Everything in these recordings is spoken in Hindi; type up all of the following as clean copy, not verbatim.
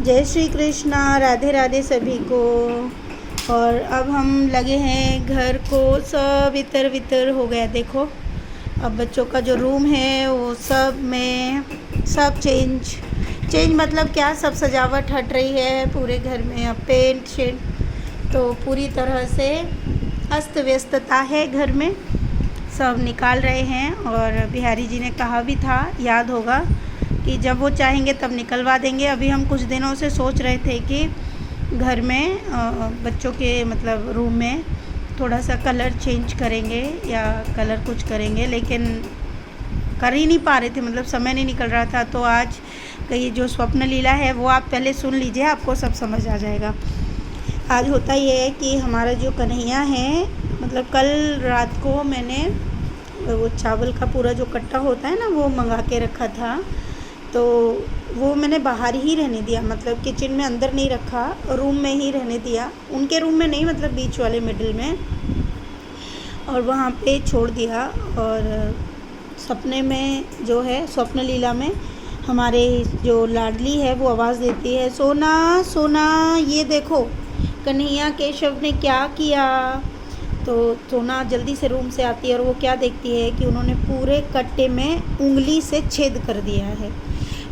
जय श्री कृष्णा, राधे राधे सभी को। और अब हम लगे हैं घर को सब इतर वितर हो गया। देखो अब बच्चों का जो रूम है वो सब में सब चेंज मतलब क्या, सब सजावट हट रही है पूरे घर में। अब पेंट शेंट तो पूरी तरह से अस्त व्यस्तता है घर में, सब निकाल रहे हैं। और बिहारी जी ने कहा भी था, याद होगा, कि जब वो चाहेंगे तब निकलवा देंगे। अभी हम कुछ दिनों से सोच रहे थे कि घर में बच्चों के मतलब रूम में थोड़ा सा कलर चेंज करेंगे या कलर कुछ करेंगे, लेकिन कर ही नहीं पा रहे थे, मतलब समय नहीं निकल रहा था। तो आज का ये जो स्वप्न लीला है वो आप पहले सुन लीजिए, आपको सब समझ आ जाएगा। आज होता ये है कि हमारा जो कन्हैया है, मतलब कल रात को मैंने वो चावल का पूरा जो कट्टा होता है ना वो मंगा के रखा था, तो वो मैंने बाहर ही रहने दिया, मतलब किचन में अंदर नहीं रखा, रूम में ही रहने दिया। उनके रूम में नहीं, मतलब बीच वाले मिडिल में, और वहाँ पे छोड़ दिया। और सपने में जो है, स्वप्न लीला में हमारे जो लाडली है वो आवाज़ देती है, सोना सोना ये देखो कन्हैया केशव ने क्या किया। तो सोना जल्दी से रूम से आती है और वो क्या देखती है कि उन्होंने पूरे कट्टे में उंगली से छेद कर दिया है,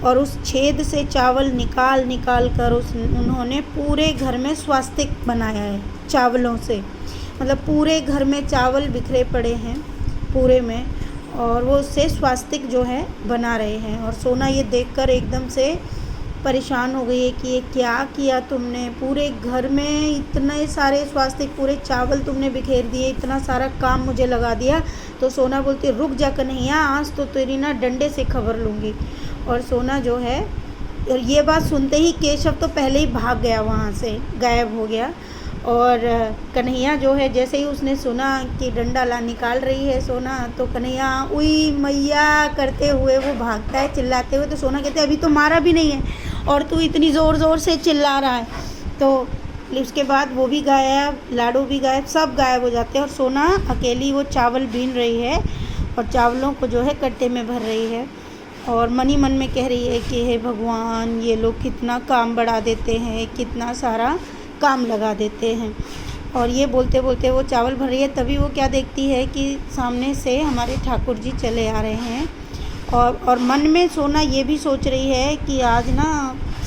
और उस छेद से चावल निकाल कर उन्होंने पूरे घर में स्वास्तिक बनाया है चावलों से। मतलब पूरे घर में चावल बिखरे पड़े हैं पूरे में, और वो उससे स्वास्तिक जो है बना रहे हैं। और सोना ये देखकर एकदम से परेशान हो गई है कि ये क्या किया तुमने, पूरे घर में इतने सारे स्वास्तिक, पूरे चावल तुमने बिखेर दिए, इतना सारा काम मुझे लगा दिया। तो सोना बोलती है, रुक जा कन्हैया, आज तो तेरी ना डंडे से खबर लूँगी। और सोना जो है, और ये बात सुनते ही केशव तो पहले ही भाग गया, वहाँ से गायब हो गया। और कन्हैया जो है, जैसे ही उसने सुना कि डंडा ला निकाल रही है सोना, तो कन्हैया उई मैया करते हुए वो भागता है चिल्लाते हुए। तो सोना कहते हैं, अभी तो मारा भी नहीं है और तू इतनी ज़ोर से चिल्ला रहा है। तो उसके बाद वो भी गायब, लाडू भी गायब, सब गायब हो जाते हैं। और सोना अकेली वो चावल बीन रही है और चावलों को जो है कट्टे में भर रही है, और मन ही मन में कह रही है कि हे भगवान, ये लोग कितना काम बढ़ा देते हैं, कितना सारा काम लगा देते हैं। और ये बोलते बोलते वो चावल भर रही है, तभी वो क्या देखती है कि सामने से हमारे ठाकुर जी चले आ रहे हैं। और मन में सोना ये भी सोच रही है कि आज ना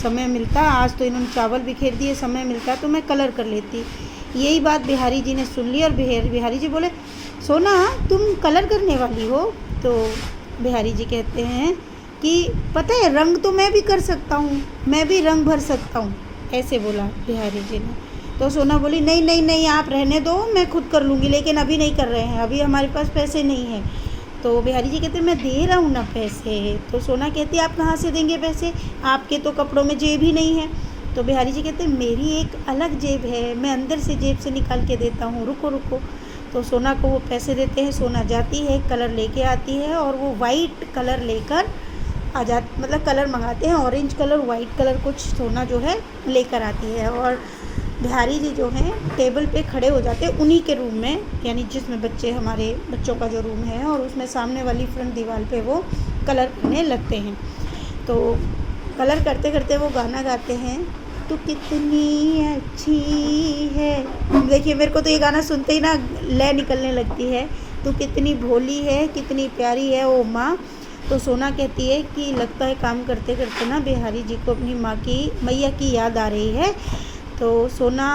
समय मिलता, आज तो इन्होंने चावल बिखेर दिए, समय मिलता तो मैं कलर कर लेती। यही बात बिहारी जी ने सुन ली और बिहारी जी बोले, सोना तुम कलर करने वाली हो? तो बिहारी जी कहते हैं कि पता है, रंग तो मैं भी कर सकता हूँ, मैं भी रंग भर सकता हूँ, ऐसे बोला बिहारी जी ने। तो सोना बोली, नहीं नहीं नहीं, आप रहने दो, मैं खुद कर लूँगी, लेकिन अभी नहीं कर रहे हैं, अभी हमारे पास पैसे नहीं हैं। तो बिहारी जी कहते हैं, मैं दे रहा हूँ ना पैसे। तो सोना कहती है, आप कहाँ से देंगे पैसे, आपके तो कपड़ों में जेब ही नहीं है। तो बिहारी जी कहते हैं, मेरी एक अलग जेब है, मैं अंदर से जेब से निकाल के देता हूँ, रुको रुको। तो सोना को वो पैसे देते हैं, सोना जाती है, कलर लेके आती है, और वो वाइट कलर लेकर आ जा, मतलब कलर मंगाते हैं, ऑरेंज कलर, वाइट कलर कुछ सोना जो है लेकर आती है। और बिहारी जी जो हैं टेबल पे खड़े हो जाते हैं उन्हीं के रूम में, यानी जिसमें हमारे बच्चों का जो रूम है, और उसमें सामने वाली फ्रंट दीवार पे वो कलर करने लगते हैं। तो कलर करते करते वो गाना गाते हैं, तू कितनी अच्छी है। देखिए मेरे को तो ये गाना सुनते ही ना लय निकलने लगती है, तू कितनी भोली है, कितनी प्यारी है ओ माँ। तो सोना कहती है कि लगता है काम करते करते ना बिहारी जी को अपनी माँ की, मैया की याद आ रही है। तो सोना,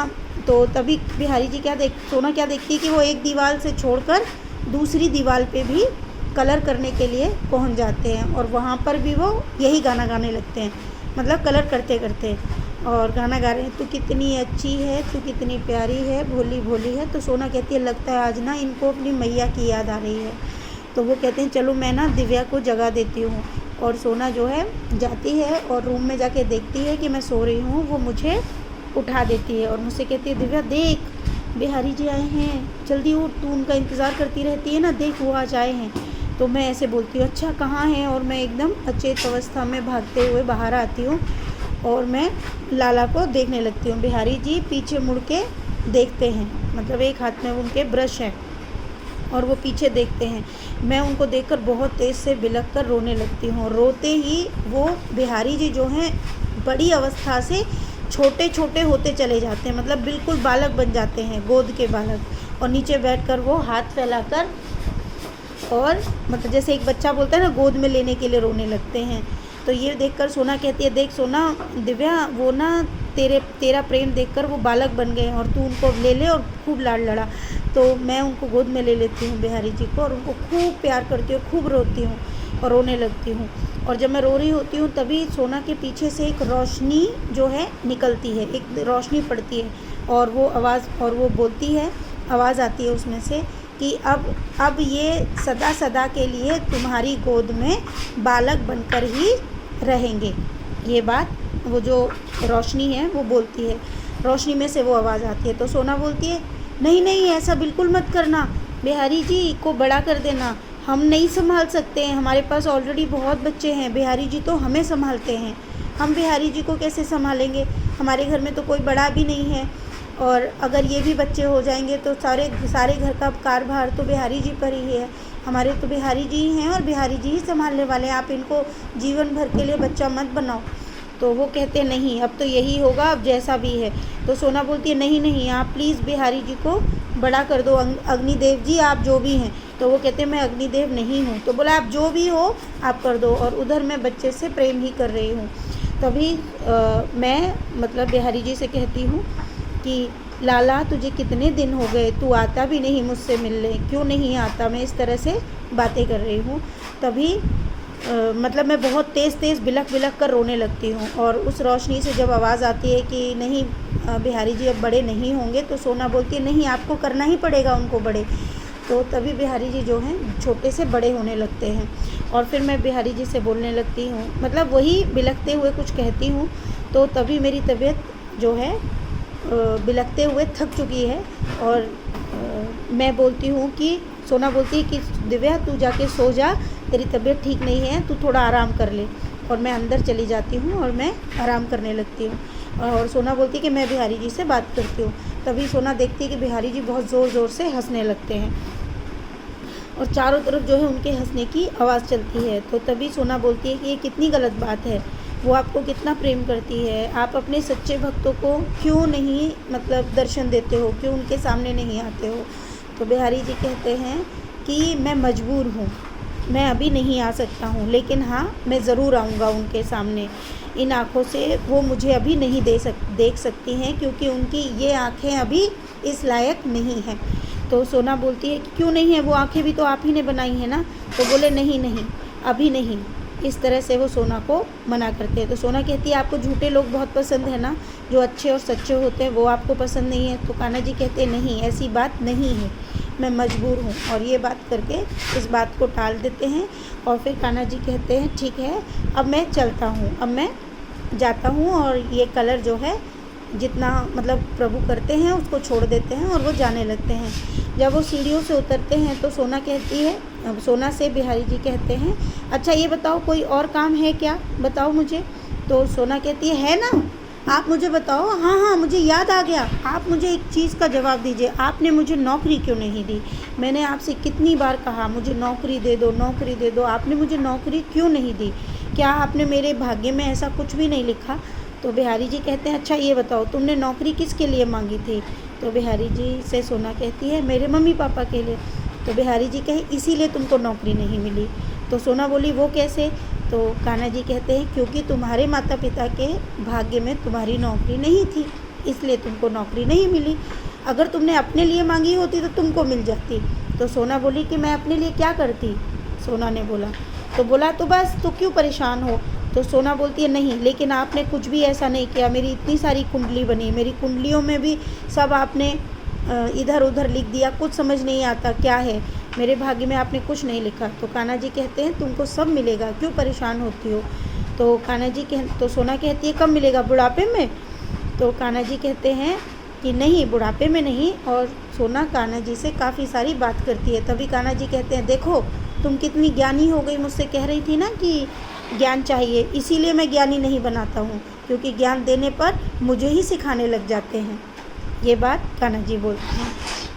तो तभी बिहारी जी सोना क्या देखती है कि वो एक दीवार से छोड़कर दूसरी दीवार पे भी कलर करने के लिए पहुंच जाते हैं, और वहाँ पर भी वो यही गाना गाने लगते हैं, मतलब कलर करते करते, और गाना गा रहे हैं, तू कितनी अच्छी है, तू कितनी प्यारी है, भोली भोली है। तो सोना कहती है, लगता है आज ना इनको अपनी मैया की याद आ रही है। तो वो कहते हैं, चलो मैं ना दिव्या को जगा देती हूँ। और सोना जो है जाती है और रूम में जाके देखती है कि मैं सो रही हूँ, वो मुझे उठा देती है और मुझसे कहती है, दिव्या देख बिहारी जी आए हैं, जल्दी उठ, तू उनका इंतज़ार करती रहती है ना, देख वो आज आए हैं। तो मैं ऐसे बोलती हूँ, अच्छा कहाँ हैं, और मैं एकदम अचेत अवस्था में भागते हुए बाहर आती हूँ और मैं लाला को देखने लगती हूँ। बिहारी जी पीछे मुड़ के देखते हैं, मतलब एक हाथ में उनके ब्रश है और वो पीछे देखते हैं। मैं उनको देखकर बहुत तेज़ से बिलख कर रोने लगती हूँ। रोते ही वो बिहारी जी जो हैं बड़ी अवस्था से छोटे छोटे होते चले जाते हैं, मतलब बिल्कुल बालक बन जाते हैं, गोद के बालक। और नीचे बैठकर वो हाथ फैलाकर और मतलब जैसे एक बच्चा बोलता है ना, गोद में लेने के लिए रोने लगते हैं। तो ये देखकर सोना कहती है, देख सोना, दिव्या वो ना तेरा प्रेम देखकर वो बालक बन गए हैं और तू उनको ले ले और खूब लाड लड़ा। तो मैं उनको गोद में ले लेती हूँ बिहारी जी को और उनको खूब प्यार करती हूँ, खूब रोती हूँ और रोने लगती हूँ। और जब मैं रो रही होती हूँ तभी सोना के पीछे से एक रोशनी जो है निकलती है, एक रोशनी पड़ती है और वो आवाज़ और वो बोलती है, आवाज़ आती है उसमें से कि अब ये सदा सदा के लिए तुम्हारी गोद में बालक बनकर ही रहेंगे। ये बात वो जो रोशनी है वो बोलती है, रोशनी में से वो आवाज़ आती है। तो सोना बोलती है, नहीं नहीं ऐसा बिल्कुल मत करना, बिहारी जी को बड़ा कर देना, हम नहीं संभाल सकते हैं, हमारे पास ऑलरेडी बहुत बच्चे हैं, बिहारी जी तो हमें संभालते हैं, हम बिहारी जी को कैसे संभालेंगे, हमारे घर में तो कोई बड़ा भी नहीं है और अगर ये भी बच्चे हो जाएंगे तो सारे घर का कारभार तो बिहारी जी पर ही है, हमारे तो बिहारी जी ही हैं और बिहारी जी ही संभालने वाले हैं, आप इनको जीवन भर के लिए बच्चा मत बनाओ। तो वो कहते हैं नहीं अब तो यही होगा, अब जैसा भी है। तो सोना बोलती है नहीं नहीं आप प्लीज़ बिहारी जी को बड़ा कर दो, अग्निदेव जी आप जो भी हैं। तो वो कहते हैं मैं अग्निदेव नहीं हूँ। तो बोला आप जो भी हो आप कर दो, और उधर मैं बच्चे से प्रेम ही कर रही हूँ। तभी मैं मतलब बिहारी जी से कहती हूँ कि लाला तुझे कितने दिन हो गए, तू आता भी नहीं मुझसे मिलने, क्यों नहीं आता, मैं इस तरह से बातें कर रही हूँ। तभी मतलब मैं बहुत तेज़ बिलख कर रोने लगती हूँ और उस रोशनी से जब आवाज़ आती है कि नहीं बिहारी जी अब बड़े नहीं होंगे, तो सोना बोलती है नहीं आपको करना ही पड़ेगा उनको बड़े। तो तभी बिहारी जी जो हैं छोटे से बड़े होने लगते हैं और फिर मैं बिहारी जी से बोलने लगती हूँ, मतलब वही बिलखते हुए कुछ कहती हूँ। तो तभी मेरी तबीयत जो है बिलखते हुए थक चुकी है और मैं बोलती हूँ कि सोना बोलती है कि दिव्या तू जाके सो जा, तेरी तबीयत ठीक नहीं है, तू थोड़ा आराम कर ले। और मैं अंदर चली जाती हूँ और मैं आराम करने लगती हूँ और सोना बोलती है कि मैं बिहारी जी से बात करती हूँ। तभी सोना देखती है कि बिहारी जी बहुत ज़ोर से हंसने लगते हैं और चारों तरफ जो है उनके हंसने की आवाज़ चलती है। तो तभी सोना बोलती है कि ये कितनी गलत बात है, वो आपको कितना प्रेम करती है, आप अपने सच्चे भक्तों को क्यों नहीं मतलब दर्शन देते हो, क्यों उनके सामने नहीं आते हो। तो बिहारी जी कहते हैं कि मैं मजबूर हूँ, मैं अभी नहीं आ सकता हूँ, लेकिन हाँ मैं ज़रूर आऊँगा उनके सामने। इन आँखों से वो मुझे अभी नहीं देख सकती हैं क्योंकि उनकी ये आँखें अभी इस लायक नहीं हैं। तो सोना बोलती है कि क्यों नहीं है, वो आँखें भी तो आप ही ने बनाई हैं ना। तो बोले नहीं अभी नहीं। इस तरह से वो सोना को मना करते हैं। तो सोना कहती है आपको झूठे लोग बहुत पसंद है ना, जो अच्छे और सच्चे होते हैं वो आपको पसंद नहीं है। तो कान्हा जी कहते हैं नहीं ऐसी बात नहीं है, मैं मजबूर हूँ। और ये बात करके इस बात को टाल देते हैं और फिर कान्हा जी कहते हैं ठीक है अब मैं चलता हूँ, अब मैं जाता हूँ। और ये कलर जो है जितना मतलब प्रभु करते हैं उसको छोड़ देते हैं और वो जाने लगते हैं। जब वो सीढ़ियों से उतरते हैं तो सोना कहती है, सोना से बिहारी जी कहते हैं अच्छा ये बताओ कोई और काम है क्या, बताओ मुझे। तो सोना कहती है ना, आप मुझे बताओ। हाँ मुझे याद आ गया, आप मुझे एक चीज़ का जवाब दीजिए, आपने मुझे नौकरी क्यों नहीं दी। मैंने आपसे कितनी बार कहा मुझे नौकरी दे दो, नौकरी दे दो, आपने मुझे नौकरी क्यों नहीं दी, क्या आपने मेरे भाग्य में ऐसा कुछ भी नहीं लिखा। तो बिहारी जी कहते हैं अच्छा ये बताओ तुमने नौकरी किसके लिए मांगी थी। तो बिहारी जी से सोना कहती है मेरे मम्मी पापा के लिए। तो बिहारी जी कहे इसीलिए तुमको नौकरी नहीं मिली। तो सोना बोली वो कैसे। तो कान्हा जी कहते हैं क्योंकि तुम्हारे माता पिता के भाग्य में तुम्हारी नौकरी नहीं थी, इसलिए तुमको नौकरी नहीं मिली। अगर तुमने अपने लिए मांगी होती तो तुमको मिल जाती। तो सोना बोली कि मैं अपने लिए क्या करती। सोना ने बोला तो बोला तो बस तो क्यों परेशान हो। तो सोना बोलती है नहीं लेकिन आपने कुछ भी ऐसा नहीं किया, मेरी इतनी सारी कुंडली बनी, मेरी कुंडलियों में भी सब आपने इधर उधर लिख दिया, कुछ समझ नहीं आता क्या है, मेरे भाग्य में आपने कुछ नहीं लिखा। तो कान्हा जी कहते हैं तुमको सब मिलेगा, क्यों परेशान होती हो। तो कान्हा जी तो सोना कहती है कब मिलेगा, बुढ़ापे में। तो कान्हा जी कहते हैं कि नहीं बुढ़ापे में नहीं। और सोना कान्हा जी से काफ़ी सारी बात करती है। तभी कान्हा जी कहते हैं देखो तुम कितनी ज्ञानी हो गई, मुझसे कह रही थी ना कि ज्ञान चाहिए, इसीलिए मैं ज्ञानी नहीं बनाता हूँ क्योंकि ज्ञान देने पर मुझे ही सिखाने लग जाते हैं। ये बात कान्हा जी बोलते हैं।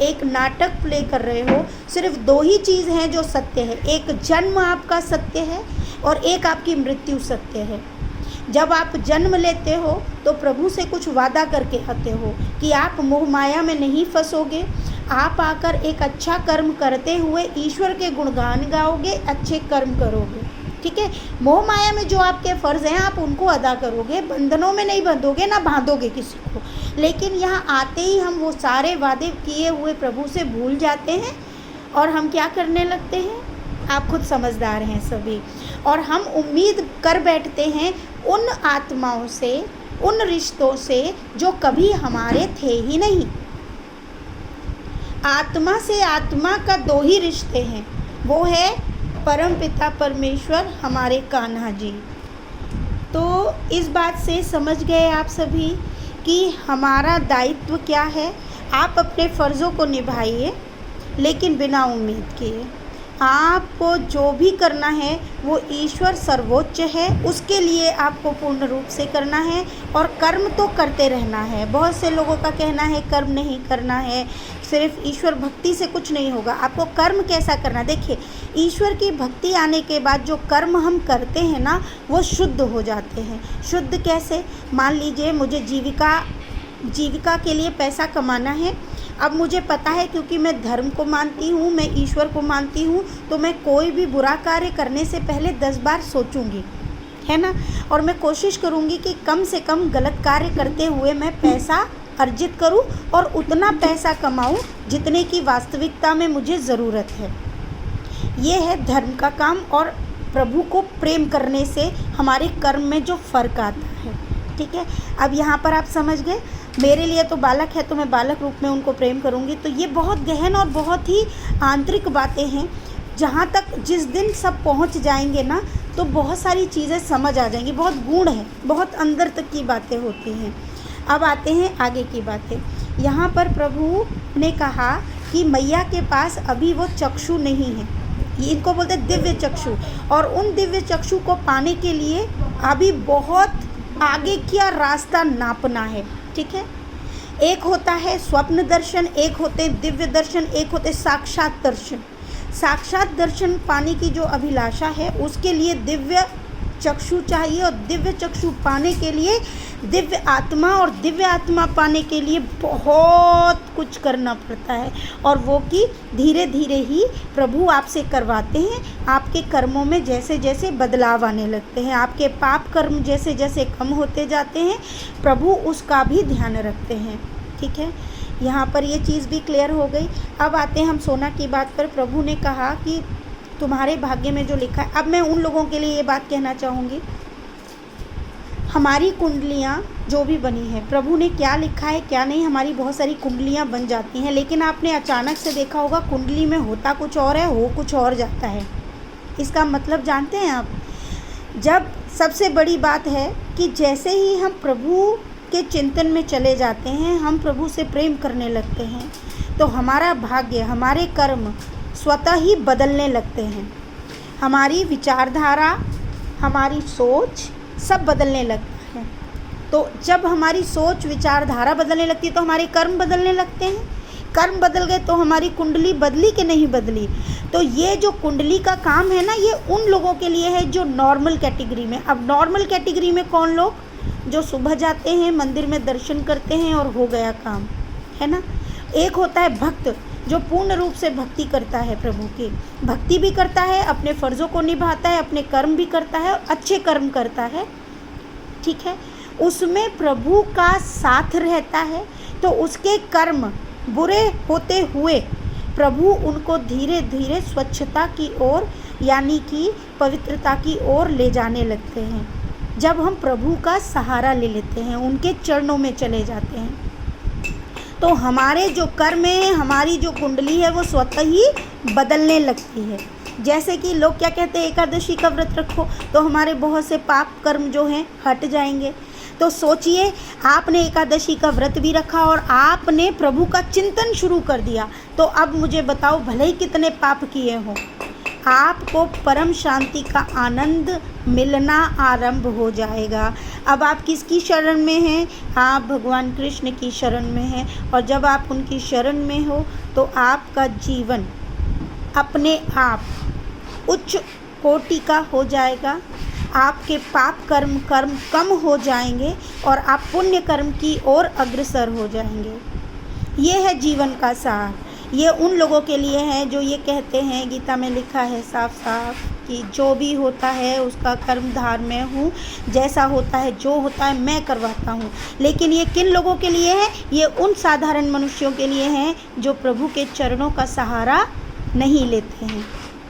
एक नाटक प्ले कर रहे हो। सिर्फ दो ही चीज़ हैं जो सत्य है, एक जन्म आपका सत्य है और एक आपकी मृत्यु सत्य है। जब आप जन्म लेते हो तो प्रभु से कुछ वादा करके आते हो कि आप मोह माया में नहीं फंसोगे, आप आकर एक अच्छा कर्म करते हुए ईश्वर के गुणगान गाओगे, अच्छे कर्म करोगे। ठीक है, मोह माया में जो आपके फ़र्ज़ हैं आप उनको अदा करोगे, बंधनों में नहीं बंधोगे, ना बांधोगे किसी को। लेकिन यहाँ आते ही हम वो सारे वादे किए हुए प्रभु से भूल जाते हैं और हम क्या करने लगते हैं, आप खुद समझदार हैं सभी। और हम उम्मीद कर बैठते हैं उन आत्माओं से, उन रिश्तों से जो कभी हमारे थे ही नहीं। आत्मा से आत्मा का दो ही रिश्ते हैं, वो है परम पिता परमेश्वर, हमारे कान्हा जी। तो इस बात से समझ गए आप सभी कि हमारा दायित्व क्या है। आप अपने फ़र्ज़ों को निभाइए लेकिन बिना उम्मीद किए। आपको जो भी करना है वो ईश्वर सर्वोच्च है, उसके लिए आपको पूर्ण रूप से करना है और कर्म तो करते रहना है। बहुत से लोगों का कहना है कर्म नहीं करना है, सिर्फ ईश्वर भक्ति से कुछ नहीं होगा। आपको कर्म कैसा करना, देखिए ईश्वर की भक्ति आने के बाद जो कर्म हम करते हैं ना वो शुद्ध हो जाते हैं। शुद्ध कैसे, मान लीजिए मुझे जीविका के लिए पैसा कमाना है। अब मुझे पता है क्योंकि मैं धर्म को मानती हूँ, मैं ईश्वर को मानती हूँ, तो मैं कोई भी बुरा कार्य करने से पहले 10 बार सोचूंगी, है ना। और मैं कोशिश करूँगी कि कम से कम गलत कार्य करते हुए मैं पैसा अर्जित करूँ और उतना पैसा कमाऊँ जितने की वास्तविकता में मुझे ज़रूरत है। ये है धर्म का काम और प्रभु को प्रेम करने से हमारे कर्म में जो फ़र्क आता है। ठीक है, अब यहाँ पर आप समझ गए, मेरे लिए तो बालक है तो मैं बालक रूप में उनको प्रेम करूँगी। तो ये बहुत गहन और बहुत ही आंतरिक बातें हैं, जहाँ तक जिस दिन सब पहुँच जाएंगे ना तो बहुत सारी चीज़ें समझ आ जाएंगी। बहुत गूढ़ है, बहुत अंदर तक की बातें होती हैं। अब आते हैं आगे की बातें। यहाँ पर प्रभु ने कहा कि मैया के पास अभी वो चक्षु नहीं है, ये इनको बोलते हैं दिव्य चक्षु, और उन दिव्य चक्षु को पाने के लिए अभी बहुत आगे का रास्ता नापना है। ठीक है, एक होता है स्वप्न दर्शन, एक होते दिव्य दर्शन, एक होते साक्षात दर्शन। साक्षात दर्शन पाने की जो अभिलाषा है उसके लिए दिव्य चक्षु चाहिए, और दिव्य चक्षु पाने के लिए दिव्य आत्मा, और दिव्य आत्मा पाने के लिए बहुत कुछ करना पड़ता है। और वो कि धीरे धीरे ही प्रभु आपसे करवाते हैं। आपके कर्मों में जैसे जैसे बदलाव आने लगते हैं, आपके पाप कर्म जैसे जैसे कम होते जाते हैं, प्रभु उसका भी ध्यान रखते हैं। ठीक है, यहाँ पर ये चीज़ भी क्लियर हो गई। अब आते हैं हम सोना की बात पर। प्रभु ने कहा कि तुम्हारे भाग्य में जो लिखा है। अब मैं उन लोगों के लिए ये बात कहना चाहूँगी, हमारी कुंडलियाँ जो भी बनी है, प्रभु ने क्या लिखा है क्या नहीं, हमारी बहुत सारी कुंडलियाँ बन जाती हैं, लेकिन आपने अचानक से देखा होगा कुंडली में होता कुछ और है, हो कुछ और जाता है। इसका मतलब जानते हैं आप, जब सबसे बड़ी बात है कि जैसे ही हम प्रभु के चिंतन में चले जाते हैं, हम प्रभु से प्रेम करने लगते हैं, तो हमारा भाग्य, हमारे कर्म स्वतः ही बदलने लगते हैं। हमारी विचारधारा, हमारी सोच सब बदलने लगता है। तो जब हमारी सोच विचारधारा बदलने लगती है तो हमारे कर्म बदलने लगते हैं। कर्म बदल गए तो हमारी कुंडली बदली कि नहीं बदली। तो ये जो कुंडली का काम है ना, ये उन लोगों के लिए है जो नॉर्मल कैटेगरी में। अब नॉर्मल कैटेगरी में कौन लोग, जो सुबह जाते हैं मंदिर में दर्शन करते हैं और हो गया काम, है ना। एक होता है भक्त, जो पूर्ण रूप से भक्ति करता है, प्रभु की भक्ति भी करता है, अपने फ़र्ज़ों को निभाता है, अपने कर्म भी करता है और अच्छे कर्म करता है। ठीक है, उसमें प्रभु का साथ रहता है, तो उसके कर्म बुरे होते हुए प्रभु उनको धीरे धीरे स्वच्छता की ओर, यानी कि पवित्रता की ओर ले जाने लगते हैं। जब हम प्रभु का सहारा ले लेते हैं, उनके चरणों में चले जाते हैं, तो हमारे जो कर्म है, हमारी जो कुंडली है, वो स्वतः ही बदलने लगती है। जैसे कि लोग क्या कहते हैं, एकादशी का व्रत रखो तो हमारे बहुत से पाप कर्म जो हैं हट जाएंगे। तो सोचिए, आपने एकादशी का व्रत भी रखा और आपने प्रभु का चिंतन शुरू कर दिया, तो अब मुझे बताओ, भले ही कितने पाप किए हों, आपको परम शांति का आनंद मिलना आरंभ हो जाएगा। अब आप किसकी शरण में हैं? आप भगवान कृष्ण की शरण में हैं। और जब आप उनकी शरण में हो तो आपका जीवन अपने आप उच्च कोटि का हो जाएगा। आपके पाप कर्म कम हो जाएंगे और आप पुण्य कर्म की ओर अग्रसर हो जाएंगे। ये है जीवन का सार। ये उन लोगों के लिए है जो ये कहते हैं, गीता में लिखा है साफ साफ कि जो भी होता है उसका कर्मधार मैं हूँ, जैसा होता है जो होता है मैं करवाता हूँ। लेकिन ये किन लोगों के लिए है? ये उन साधारण मनुष्यों के लिए हैं जो प्रभु के चरणों का सहारा नहीं लेते हैं।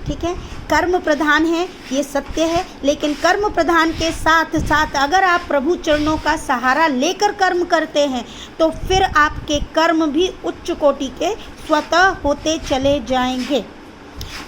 ठीक है, कर्म प्रधान है, ये सत्य है। लेकिन कर्म प्रधान के साथ साथ अगर आप प्रभु चरणों का सहारा लेकर कर्म करते हैं तो फिर आपके कर्म भी उच्च कोटि के स्वतः होते चले जाएंगे।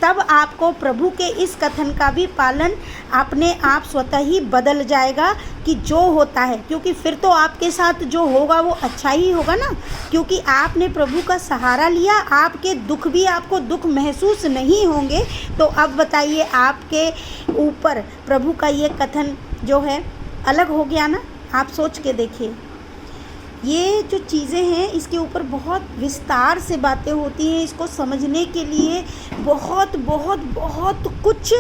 तब आपको प्रभु के इस कथन का भी पालन अपने आप स्वतः ही बदल जाएगा कि जो होता है, क्योंकि फिर तो आपके साथ जो होगा वो अच्छा ही होगा ना, क्योंकि आपने प्रभु का सहारा लिया। आपके दुख भी आपको दुख महसूस नहीं होंगे। तो अब बताइए, आपके ऊपर प्रभु का ये कथन जो है अलग हो गया ना। आप सोच के देखिए, ये जो चीज़ें हैं इसके ऊपर बहुत विस्तार से बातें होती हैं। इसको समझने के लिए बहुत बहुत बहुत कुछ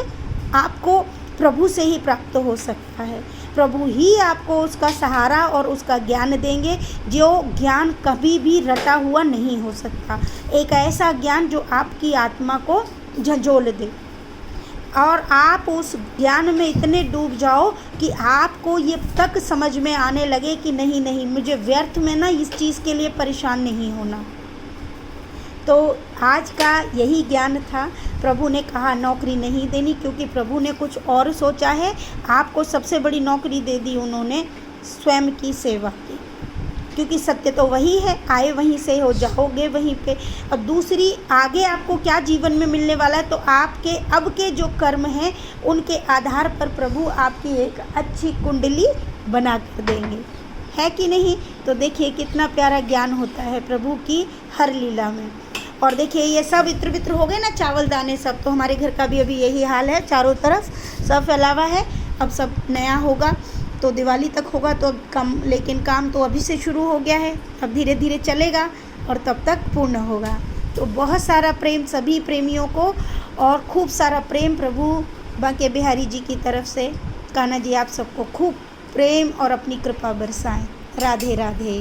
आपको प्रभु से ही प्राप्त हो सकता है। प्रभु ही आपको उसका सहारा और उसका ज्ञान देंगे, जो ज्ञान कभी भी रटा हुआ नहीं हो सकता। एक ऐसा ज्ञान जो आपकी आत्मा को झंझोल दे और आप उस ज्ञान में इतने डूब जाओ कि आपको ये तक समझ में आने लगे कि नहीं नहीं, मुझे व्यर्थ में ना इस चीज़ के लिए परेशान नहीं होना। तो आज का यही ज्ञान था। प्रभु ने कहा नौकरी नहीं देनी, क्योंकि प्रभु ने कुछ और सोचा है। आपको सबसे बड़ी नौकरी दे दी उन्होंने, स्वयं की सेवा की, क्योंकि सत्य तो वही है, आए वहीं से हो, जाओगे वहीं पे। और दूसरी, आगे आपको क्या जीवन में मिलने वाला है, तो आपके अब के जो कर्म हैं उनके आधार पर प्रभु आपकी एक अच्छी कुंडली बना कर देंगे, है कि नहीं। तो देखिए कितना प्यारा ज्ञान होता है प्रभु की हर लीला में। और देखिए ये सब इत्र वित्र हो गए ना, चावल दाने सब, तो हमारे घर का भी अभी यही हाल है, चारों तरफ सब फैलावा है। अब सब नया होगा तो दिवाली तक होगा, तो अब कम, लेकिन काम तो अभी से शुरू हो गया है, अब धीरे धीरे चलेगा और तब तक पूर्ण होगा। तो बहुत सारा प्रेम सभी प्रेमियों को, और खूब सारा प्रेम प्रभु बांके बिहारी जी की तरफ से। कान्हा जी आप सबको खूब प्रेम और अपनी कृपा बरसाएं। राधे राधे।